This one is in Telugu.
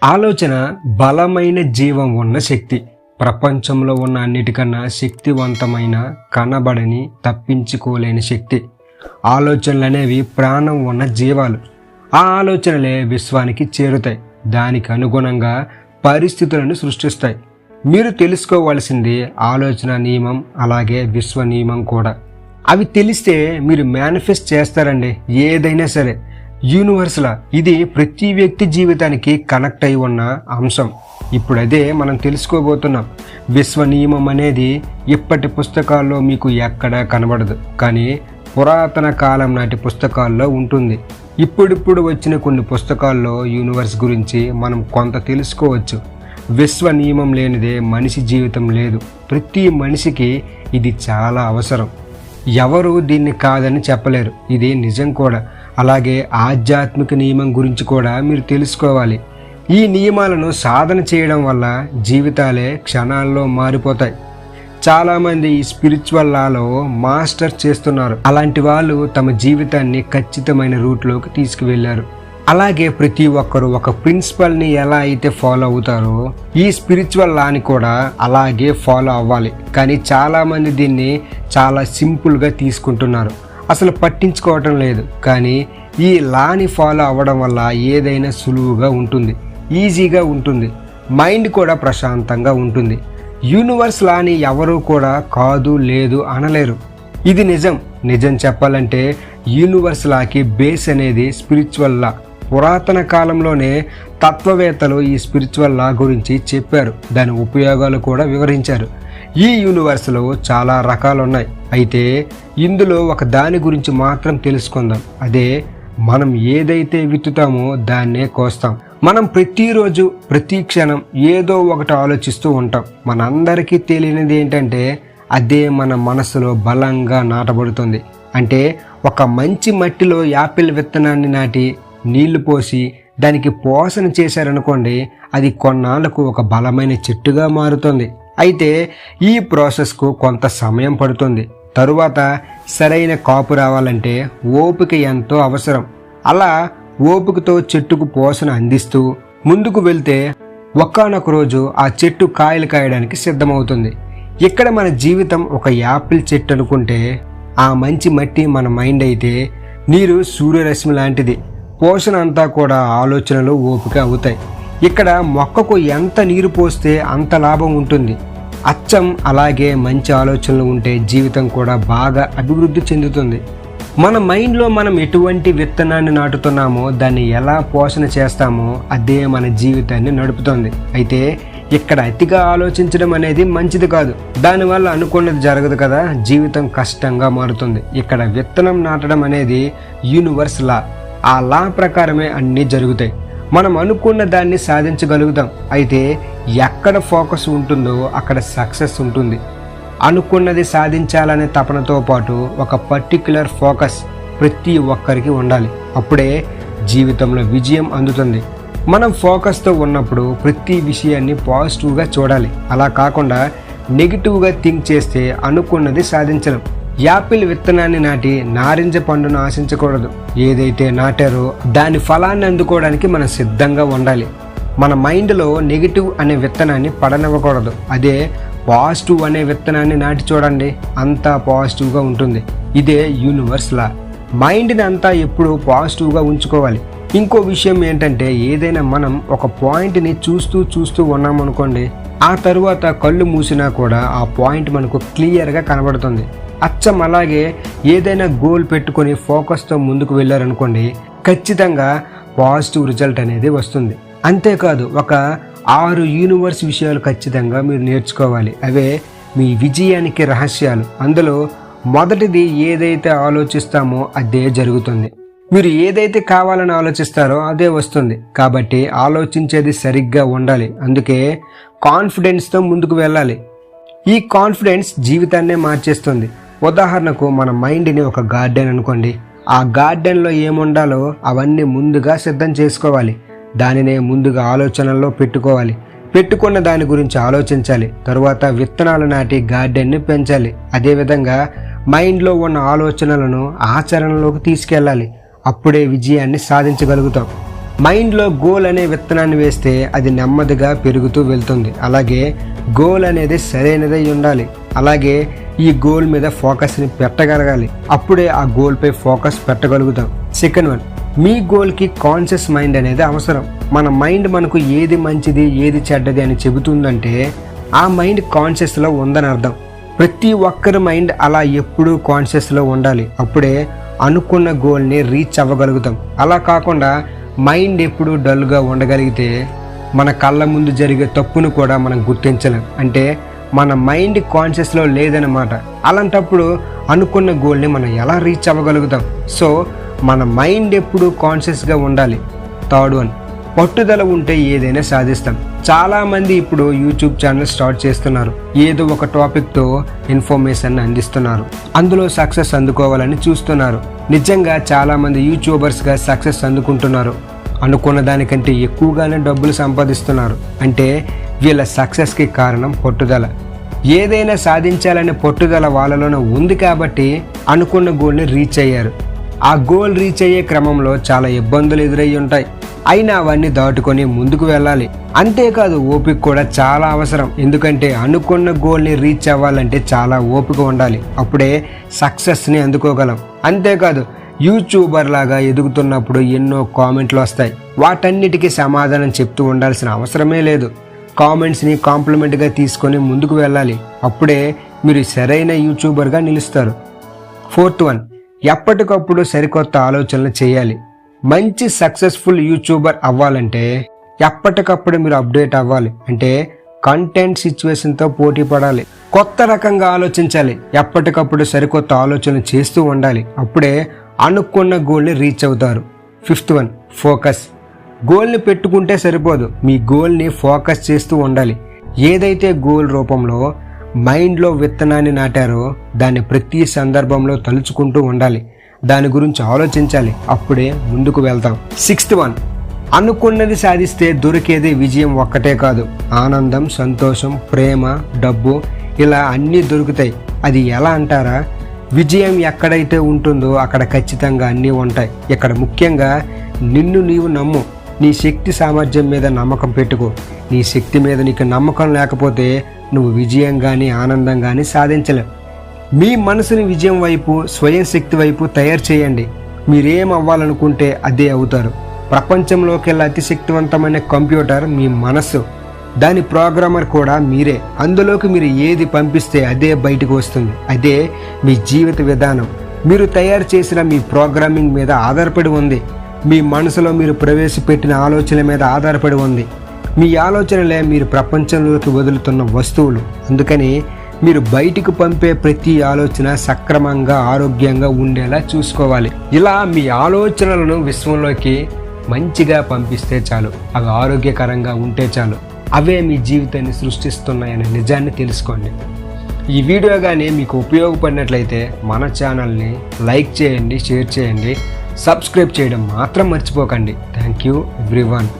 ఆలోచన బలమైన జీవం ఉన్న శక్తి. ప్రపంచంలో ఉన్న అన్నిటికన్నా శక్తివంతమైన, కనబడని, తప్పించుకోలేని శక్తి. ఆలోచనలు అనేవి ప్రాణం ఉన్న జీవాలు. ఆ ఆలోచనలే విశ్వానికి చేరుతాయి. దానికి అనుగుణంగా పరిస్థితులను సృష్టిస్తాయి. మీరు తెలుసుకోవాల్సింది ఆలోచన నియమం, అలాగే విశ్వ నియమం కూడా. అవి తెలిస్తే మీరు మేనిఫెస్ట్ చేస్తారండి, ఏదైనా సరే. యూనివర్స్లా ఇది ప్రతి వ్యక్తి జీవితానికి కనెక్ట్ అయి ఉన్న అంశం. ఇప్పుడు అదే మనం తెలుసుకోబోతున్నాం. విశ్వ నియమం అనేది ఇప్పటి పుస్తకాల్లో మీకు ఎక్కడా కనబడదు, కానీ పురాతన కాలం నాటి పుస్తకాల్లో ఉంటుంది. ఇప్పుడిప్పుడు వచ్చిన కొన్ని పుస్తకాల్లో యూనివర్స్ గురించి మనం కొంత తెలుసుకోవచ్చు. విశ్వ నియమం లేనిదే మనిషి జీవితం లేదు. ప్రతి మనిషికి ఇది చాలా అవసరం. ఎవరు దీన్ని కాదని చెప్పలేరు. ఇది నిజం కూడా. అలాగే ఆధ్యాత్మిక నియమం గురించి కూడా మీరు తెలుసుకోవాలి. ఈ నియమాలను సాధన చేయడం వల్ల జీవితాలే క్షణాల్లో మారిపోతాయి. చాలామంది ఈ స్పిరిచువల్ లాలో మాస్టర్ చేస్తున్నారు. అలాంటి వాళ్ళు తమ జీవితాన్ని ఖచ్చితమైన రూట్లోకి తీసుకువెళ్ళారు. అలాగే ప్రతి ఒక్కరూ ఒక ప్రిన్సిపల్ని ఎలా అయితే ఫాలో అవుతారో ఈ స్పిరిచువల్ లాని కూడా అలాగే ఫాలో అవ్వాలి. కానీ చాలామంది దీన్ని చాలా సింపుల్గా తీసుకుంటున్నారు, అసలు పట్టించుకోవటం లేదు. కానీ ఈ లాని ఫాలో అవ్వడం వల్ల ఏదైనా సులువుగా ఉంటుంది, ఈజీగా ఉంటుంది, మైండ్ కూడా ప్రశాంతంగా ఉంటుంది. యూనివర్స్ లాని ఎవరూ కూడా కాదు, లేదు అనలేరు. ఇది నిజం చెప్పాలంటే యూనివర్స్ లాకి బేస్ అనేది స్పిరిచువల్ లా. పురాతన కాలంలోనే తత్వవేత్తలు ఈ స్పిరిచువల్ లా గురించి చెప్పారు, దాని ఉపయోగాలు కూడా వివరించారు. ఈ యూనివర్స్లో చాలా రకాలు ఉన్నాయి. అయితే ఇందులో ఒక దాని గురించి మాత్రం తెలుసుకుందాం. అదే మనం ఏదైతే విత్తుతామో దాన్నే కోస్తాం. మనం ప్రతిరోజు ప్రతి క్షణం ఏదో ఒకటి ఆలోచిస్తూ ఉంటాం. మనందరికీ తెలియనిది ఏంటంటే అదే మన మనసులో బలంగా నాటబడుతుంది. అంటే ఒక మంచి మట్టిలో యాపిల్ విత్తనాన్ని నాటి నీళ్లు పోసి దానికి పోషణ చేశారనుకోండి, అది కొన్నాళ్లకు ఒక బలమైన చెట్టుగా మారుతుంది. అయితే ఈ ప్రాసెస్కు కొంత సమయం పడుతుంది. తరువాత సరైన కాపు రావాలంటే ఓపిక ఎంతో అవసరం. అలా ఓపికతో చెట్టుకు పోషణ అందిస్తూ ముందుకు వెళ్తే ఒకానొక రోజు ఆ చెట్టు కాయలు కాయడానికి సిద్ధమవుతుంది. ఇక్కడ మన జీవితం ఒక యాపిల్ చెట్టు అనుకుంటే, ఆ మంచి మట్టి మన మైండ్ అయితే నీరు సూర్యరశ్మి లాంటిది. పోషణ అంతా కూడా ఆలోచనలు, ఓపిక అవుతాయి. ఇక్కడ మొక్కకు ఎంత నీరు పోస్తే అంత లాభం ఉంటుంది. అచ్చం అలాగే మంచి ఆలోచనలు ఉంటే జీవితం కూడా బాగా అభివృద్ధి చెందుతుంది. మన మైండ్లో మనం ఎటువంటి విత్తనాన్ని నాటుతున్నామో దాన్ని ఎలా పోషణ చేస్తామో అదే మన జీవితాన్ని నడుపుతుంది. అయితే ఇక్కడ అతిగా ఆలోచించడం అనేది మంచిది కాదు. దానివల్ల అనుకున్నది జరగదు కదా, జీవితం కష్టంగా మారుతుంది. ఇక్కడ విత్తనం నాటడం అనేది యూనివర్స్ లా. ఆ లా ప్రకారమే అన్నీ జరుగుతాయి. మనం అనుకున్న దాన్ని సాధించగలుగుతాం. అయితే ఎక్కడ ఫోకస్ ఉంటుందో అక్కడ సక్సెస్ ఉంటుంది. అనుకున్నది సాధించాలనే తపనతో పాటు ఒక పర్టిక్యులర్ ఫోకస్ ప్రతి ఒక్కరికి ఉండాలి. అప్పుడే జీవితంలో విజయం అందుతుంది. మనం ఫోకస్తో ఉన్నప్పుడు ప్రతి విషయాన్ని పాజిటివ్గా చూడాలి. అలా కాకుండా నెగిటివ్గా థింక్ చేస్తే అనుకున్నది సాధించలేం. యాపిల్ విత్తనాన్ని నాటి నారింజ పండును ఆశించకూడదు. ఏదైతే నాటారో దాని ఫలాన్ని అందుకోవడానికి మనం సిద్ధంగా ఉండాలి. మన మైండ్లో నెగిటివ్ అనే విత్తనాన్ని పడనివ్వకూడదు. అదే పాజిటివ్ అనే విత్తనాన్ని నాటి చూడండి, అంతా పాజిటివ్గా ఉంటుంది. ఇదే యూనివర్స్ లా. మైండ్ని అంతా ఎప్పుడూ పాజిటివ్గా ఉంచుకోవాలి. ఇంకో విషయం ఏంటంటే, ఏదైనా మనం ఒక పాయింట్ని చూస్తూ ఉన్నామనుకోండి, ఆ తరువాత కళ్ళు మూసినా కూడా ఆ పాయింట్ మనకు క్లియర్గా కనబడుతుంది. అచ్చం అలాగే ఏదైనా గోల్ పెట్టుకొని ఫోకస్తో ముందుకు వెళ్ళారనుకోండి, ఖచ్చితంగా పాజిటివ్ రిజల్ట్ అనేది వస్తుంది. అంతేకాదు ఒక 6 యూనివర్స్ విషయాలు ఖచ్చితంగా మీరు నేర్చుకోవాలి. అవే మీ విజయానికి రహస్యాలు. అందులో మొదటిది, ఏదైతే ఆలోచిస్తామో అదే జరుగుతుంది. మీరు ఏదైతే కావాలని ఆలోచిస్తారో అదే వస్తుంది. కాబట్టి ఆలోచించేది సరిగ్గా ఉండాలి. అందుకే కాన్ఫిడెన్స్తో ముందుకు వెళ్ళాలి. ఈ కాన్ఫిడెన్స్ జీవితాన్నే మార్చేస్తుంది. ఉదాహరణకు మన మైండ్ని ఒక గార్డెన్ అనుకోండి. ఆ గార్డెన్లో ఏముండాలో అవన్నీ ముందుగా సిద్ధం చేసుకోవాలి. దానినే ముందుగా ఆలోచనల్లో పెట్టుకున్న దాని గురించి ఆలోచించాలి. తరువాత విత్తనాలు నాటి గార్డెన్ని పెంచాలి. అదేవిధంగా మైండ్లో ఉన్న ఆలోచనలను ఆచరణలోకి తీసుకెళ్ళాలి. అప్పుడే విజయాన్ని సాధించగలుగుతాం. మైండ్లో గోల్ అనే విత్తనాన్ని వేస్తే అది నెమ్మదిగా పెరుగుతూ వెళ్తుంది. అలాగే గోల్ అనేది సరైనదై ఉండాలి. అలాగే ఈ గోల్ మీద ఫోకస్ని పెట్టగలగాలి. అప్పుడే ఆ గోల్పై ఫోకస్ పెట్టగలుగుతాం. సెకండ్ వన్, మీ గోల్కి కాన్షియస్ మైండ్ అనేది అవసరం. మన మైండ్ మనకు ఏది మంచిది ఏది చెడ్డది అని చెబుతుందంటే ఆ మైండ్ కాన్షియస్లో ఉందని అర్థం. ప్రతి ఒక్కరి మైండ్ అలా ఎప్పుడూ కాన్షియస్లో ఉండాలి. అప్పుడే అనుకున్న గోల్ని రీచ్ అవ్వగలుగుతాం. అలా కాకుండా మైండ్ ఎప్పుడూ డల్గా ఉండగలిగితే మన కళ్ళ ముందు జరిగే తప్పును కూడా మనం గుర్తించలేం. అంటే మన మైండ్ కాన్షియస్లో లేదన్నమాట. అలాంటప్పుడు అనుకున్న గోల్ని మనం ఎలా రీచ్ అవ్వగలుగుతాం? సో మన మైండ్ ఎప్పుడూ కాన్షియస్గా ఉండాలి. థర్డ్ వన్, పట్టుదల ఉంటే ఏదైనా సాధిస్తాం. చాలామంది ఇప్పుడు యూట్యూబ్ ఛానల్ స్టార్ట్ చేస్తున్నారు. ఏదో ఒక టాపిక్తో ఇన్ఫర్మేషన్ అందిస్తున్నారు. అందులో సక్సెస్ అందుకోవాలని చూస్తున్నారు. నిజంగా చాలామంది యూట్యూబర్స్గా సక్సెస్ అందుకుంటున్నారు. అనుకున్న దానికంటే ఎక్కువగానే డబ్బులు సంపాదిస్తున్నారు. అంటే వీళ్ళ సక్సెస్కి కారణం పట్టుదల. ఏదైనా సాధించాలనే పట్టుదల వాళ్ళలోనే ఉంది కాబట్టి అనుకున్న గోల్ని రీచ్ అయ్యారు. ఆ గోల్ రీచ్ అయ్యే క్రమంలో చాలా ఇబ్బందులు ఎదురయ్యి ఉంటాయి. అయినా అవన్నీ దాటుకొని ముందుకు వెళ్ళాలి. అంతేకాదు ఓపిక కూడా చాలా అవసరం. ఎందుకంటే అనుకున్న గోల్ని రీచ్ అవ్వాలంటే చాలా ఓపిక ఉండాలి. అప్పుడే సక్సెస్ని అందుకోగలం. అంతేకాదు యూట్యూబర్ లాగా ఎదుగుతున్నప్పుడు ఎన్నో కామెంట్లు వస్తాయి. వాటన్నిటికీ సమాధానం చెప్తూ ఉండాల్సిన అవసరమే లేదు. కామెంట్స్ని కాంప్లిమెంట్గా తీసుకొని ముందుకు వెళ్ళాలి. అప్పుడే మీరు సరైన యూట్యూబర్గా నిలుస్తారు. ఫోర్త్ వన్, ఎప్పటికప్పుడు సరికొత్త ఆలోచనలు చేయాలి. మంచి సక్సెస్ఫుల్ యూట్యూబర్ అవ్వాలంటే ఎప్పటికప్పుడు మీరు అప్డేట్ అవ్వాలి. అంటే కంటెంట్ సిచ్యువేషన్తో పోటీ పడాలి. కొత్త రకంగా ఆలోచించాలి. ఎప్పటికప్పుడు సరికొత్త ఆలోచనలు చేస్తూ ఉండాలి. అప్పుడే అనుకున్న గోల్ని రీచ్ అవుతారు. Fifth one, focus. గోల్ని పెట్టుకుంటే సరిపోదు. మీ గోల్ని ఫోకస్ చేస్తూ ఉండాలి. ఏదైతే గోల్ రూపంలో మైండ్లో విత్తనాన్ని నాటారో దాన్ని ప్రతి సందర్భంలో తలుచుకుంటూ ఉండాలి. దాని గురించి ఆలోచించాలి. అప్పుడే ముందుకు వెళ్తాం. సిక్స్త్ వన్, అనుకున్నది సాధిస్తే దొరికేది విజయం ఒక్కటే కాదు. ఆనందం, సంతోషం, ప్రేమ, డబ్బు ఇలా అన్నీ దొరుకుతాయి. అది ఎలా అంటారా? విజయం ఎక్కడైతే ఉంటుందో అక్కడ ఖచ్చితంగా అన్నీ ఉంటాయి. ఇక్కడ ముఖ్యంగా నిన్ను నీవు నమ్ము. నీ శక్తి సామర్థ్యం మీద నమ్మకం పెట్టుకో. నీ శక్తి మీద నీకు నమ్మకం లేకపోతే నువ్వు విజయం కానీ ఆనందం కానీ సాధించలేవు. మీ మనసుని విజయం వైపు, స్వయం శక్తి వైపు తయారు చేయండి. మీరేం అవ్వాలనుకుంటే అదే అవుతారు. ప్రపంచంలోకెల్లా అతి శక్తివంతమైన కంప్యూటర్ మీ మనస్సు. దాని ప్రోగ్రామర్ కూడా మీరే. అందులోకి మీరు ఏది పంపిస్తే అదే బయటకు వస్తుంది. అదే మీ జీవిత విధానం. మీరు తయారు చేసిన మీ ప్రోగ్రామింగ్ మీద ఆధారపడి ఉంది. మీ మనసులో మీరు ప్రవేశపెట్టిన ఆలోచనల మీద ఆధారపడి ఉంది. మీ ఆలోచనలే మీరు ప్రపంచంలోకి వదులుతున్న వస్తువులు. అందుకని మీరు బయటికి పంపే ప్రతి ఆలోచన సక్రమంగా, ఆరోగ్యంగా ఉండేలా చూసుకోవాలి. ఇలా మీ ఆలోచనలను విశ్వంలోకి మంచిగా పంపిస్తే చాలు. అవి ఆరోగ్యకరంగా ఉంటే చాలు. అవే మీ జీవితాన్ని సృష్టిస్తున్నాయనే నిజాన్ని తెలుసుకోండి. ఈ వీడియో కానీ మీకు ఉపయోగపడినట్లయితే మన ఛానల్ని లైక్ చేయండి, షేర్ చేయండి, సబ్స్క్రైబ్ చేయడం మాత్రం మర్చిపోకండి. Thank you everyone.